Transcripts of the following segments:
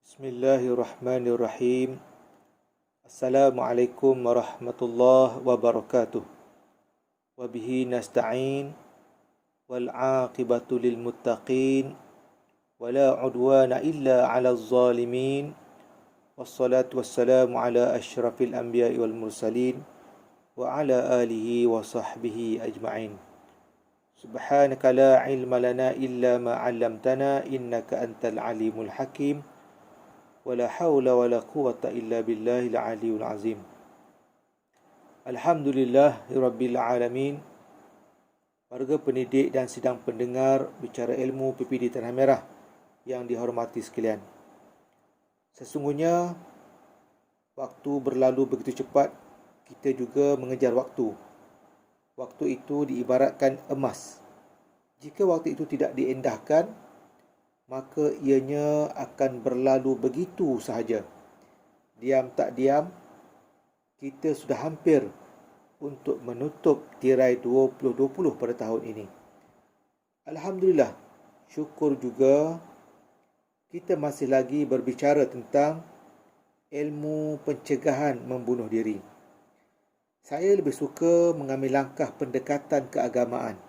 Bismillahirrahmanirrahim. Assalamualaikum warahmatullahi wabarakatuh. Wabihi nasta'in wal 'aqibatu lil muttaqin wala 'udwana illa 'alal zalimin. Wassalatu wassalamu ala asyrafil anbiya'i wal mursalin wa ala alihi wa sahbihi ajma'in. Subhanaka la ilma lana illa ma 'allamtana innaka antal alimul hakim. Wala hawla wala quwwata illa billahil aliyul azim. Alhamdulillahirabbil alamin. Warga pendidik dan sidang pendengar bicara ilmu PPD Tanah Merah yang dihormati sekalian. Sesungguhnya waktu berlalu begitu cepat, kita juga mengejar waktu. Waktu itu diibaratkan emas. Jika waktu itu tidak diendahkan, maka ianya akan berlalu begitu sahaja. Diam tak diam, kita sudah hampir untuk menutup tirai 2020 pada tahun ini. Alhamdulillah, syukur juga kita masih lagi berbicara tentang ilmu pencegahan membunuh diri. Saya lebih suka mengambil langkah pendekatan keagamaan,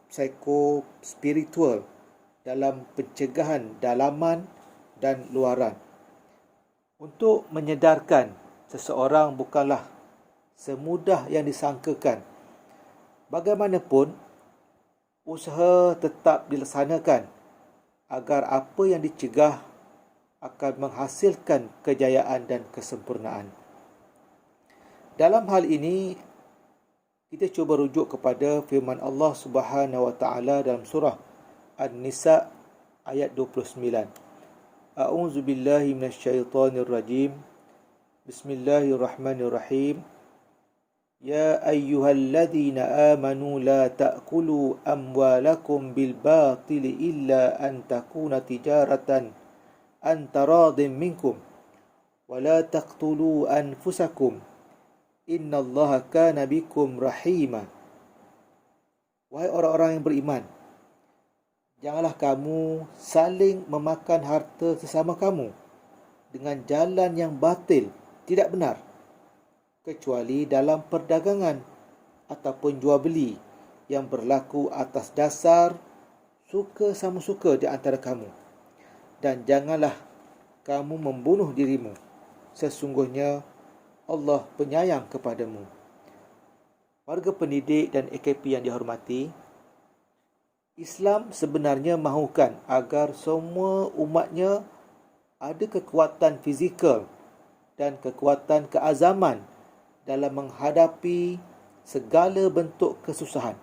psikospiritual, dalam pencegahan dalaman dan luaran. Untuk menyedarkan seseorang bukanlah semudah yang disangkakan. Bagaimanapun, usaha tetap dilaksanakan agar apa yang dicegah akan menghasilkan kejayaan dan kesempurnaan. Dalam hal ini, kita cuba rujuk kepada firman Allah Subhanahu wa taala dalam surah An-Nisa ayat 29. A'udzu billahi minasyaitonir rajim. Bismillahirrahmanirrahim. Ya ayyuhalladzina amanu la ta'kulu amwalakum bil batili illa an takuna tijaratan an taradin minkum wa la taqtulu anfusakum innallaha kana bikum rahima. Wahai orang-orang yang beriman, janganlah kamu saling memakan harta sesama kamu dengan jalan yang batil, tidak benar, kecuali dalam perdagangan ataupun jual beli yang berlaku atas dasar suka sama suka di antara kamu. Dan janganlah kamu membunuh dirimu. Sesungguhnya Allah penyayang kepadamu. Warga pendidik dan AKP yang dihormati, Islam sebenarnya mahukan agar semua umatnya ada kekuatan fizikal dan kekuatan keazaman dalam menghadapi segala bentuk kesusahan.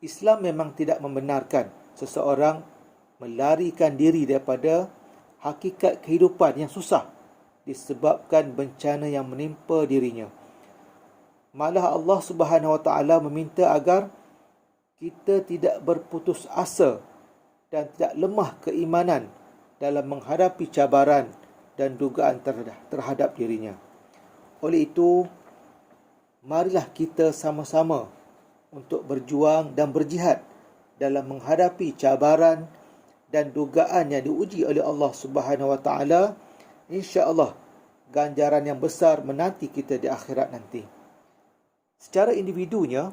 Islam memang tidak membenarkan seseorang melarikan diri daripada hakikat kehidupan yang susah disebabkan bencana yang menimpa dirinya. Malah Allah Subhanahu wa taala meminta agar kita tidak berputus asa dan tidak lemah keimanan dalam menghadapi cabaran dan dugaan terhadap dirinya. Oleh itu, marilah kita sama-sama untuk berjuang dan berjihad dalam menghadapi cabaran dan dugaan yang diuji oleh Allah Subhanahu wa taala. Insya-Allah ganjaran yang besar menanti kita di akhirat nanti. Secara individunya,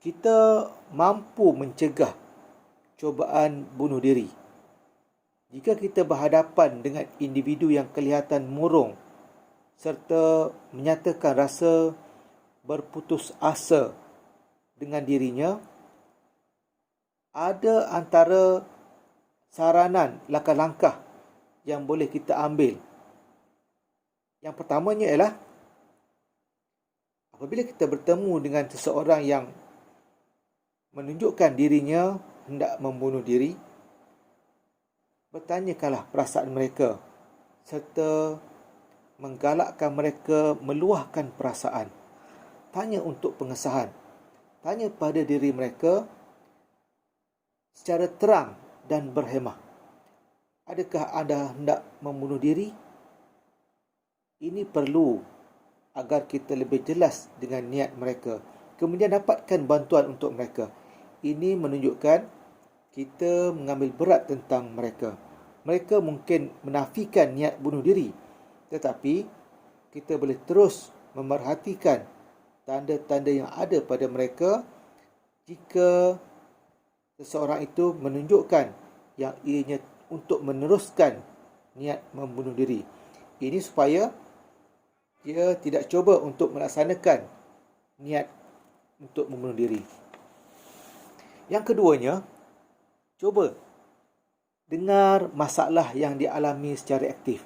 kita mampu mencegah cubaan bunuh diri. Jika kita berhadapan dengan individu yang kelihatan murung serta menyatakan rasa berputus asa dengan dirinya, ada antara saranan langkah-langkah yang boleh kita ambil. Yang pertamanya ialah apabila kita bertemu dengan seseorang yang menunjukkan dirinya hendak membunuh diri, bertanyakanlah perasaan mereka serta menggalakkan mereka meluahkan perasaan. Tanya untuk pengesahan. Tanya pada diri mereka secara terang dan berhemah. Adakah anda hendak membunuh diri? Ini perlu agar kita lebih jelas dengan niat mereka. Kemudian dapatkan bantuan untuk mereka. Ini menunjukkan kita mengambil berat tentang mereka. Mereka mungkin menafikan niat bunuh diri, tetapi kita boleh terus memerhatikan tanda-tanda yang ada pada mereka jika seseorang itu menunjukkan yang ianya untuk meneruskan niat membunuh diri. Ini supaya dia tidak cuba untuk melaksanakan niat untuk membunuh diri. Yang keduanya, cuba dengar masalah yang dialami secara aktif.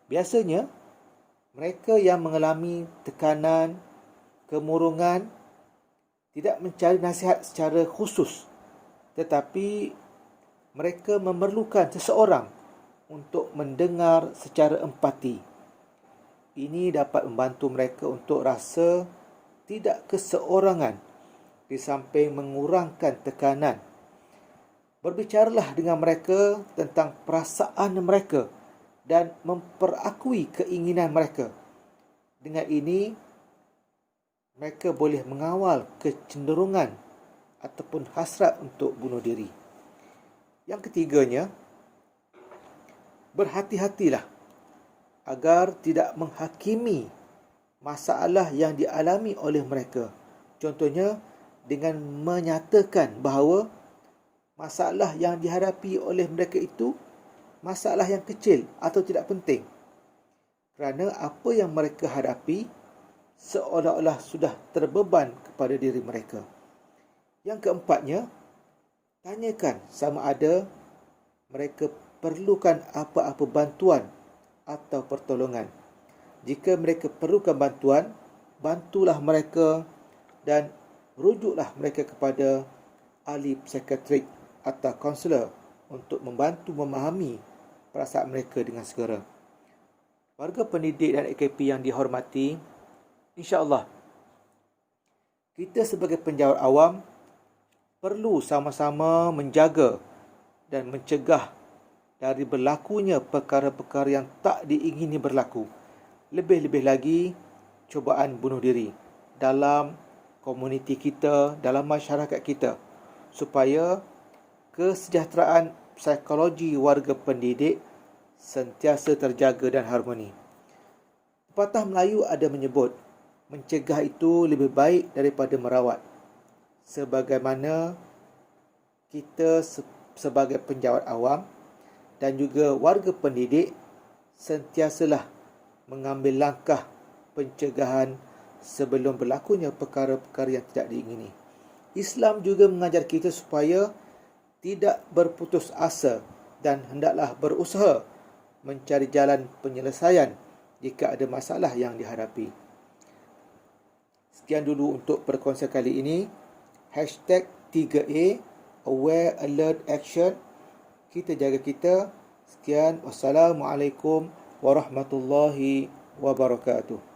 Biasanya, mereka yang mengalami tekanan, kemurungan, tidak mencari nasihat secara khusus, tetapi mereka memerlukan seseorang untuk mendengar secara empati. Ini dapat membantu mereka untuk rasa tidak keseorangan di samping mengurangkan tekanan. Berbicaralah dengan mereka tentang perasaan mereka dan memperakui keinginan mereka. Dengan ini, mereka boleh mengawal kecenderungan ataupun hasrat untuk bunuh diri. Yang ketiganya, berhati-hatilah agar tidak menghakimi masalah yang dialami oleh mereka. Contohnya, dengan menyatakan bahawa masalah yang dihadapi oleh mereka itu masalah yang kecil atau tidak penting. Kerana apa yang mereka hadapi seolah-olah sudah terbeban kepada diri mereka. Yang keempatnya, tanyakan sama ada mereka perlukan apa-apa bantuan atau pertolongan. Jika mereka perlukan bantuan, bantulah mereka dan rujuklah mereka kepada ahli psikiatrik atau kaunselor untuk membantu memahami perasaan mereka dengan segera. Warga pendidik dan AKP yang dihormati, insya-Allah kita sebagai penjawat awam perlu sama-sama menjaga dan mencegah dari berlakunya perkara-perkara yang tak diingini berlaku. Lebih-lebih lagi, cubaan bunuh diri dalam komuniti kita, dalam masyarakat kita, supaya kesejahteraan psikologi warga pendidik sentiasa terjaga dan harmoni. Pepatah Melayu ada menyebut, mencegah itu lebih baik daripada merawat. Sebagaimana kita sebagai penjawat awam dan juga warga pendidik sentiasalah mengambil langkah pencegahan sebelum berlakunya perkara-perkara yang tidak diingini. Islam juga mengajar kita supaya tidak berputus asa dan hendaklah berusaha mencari jalan penyelesaian jika ada masalah yang dihadapi. Sekian dulu untuk perkongsian kali ini. #3A Aware Alert Action. Kita jaga kita. Sekian. Wassalamualaikum warahmatullahi wabarakatuh.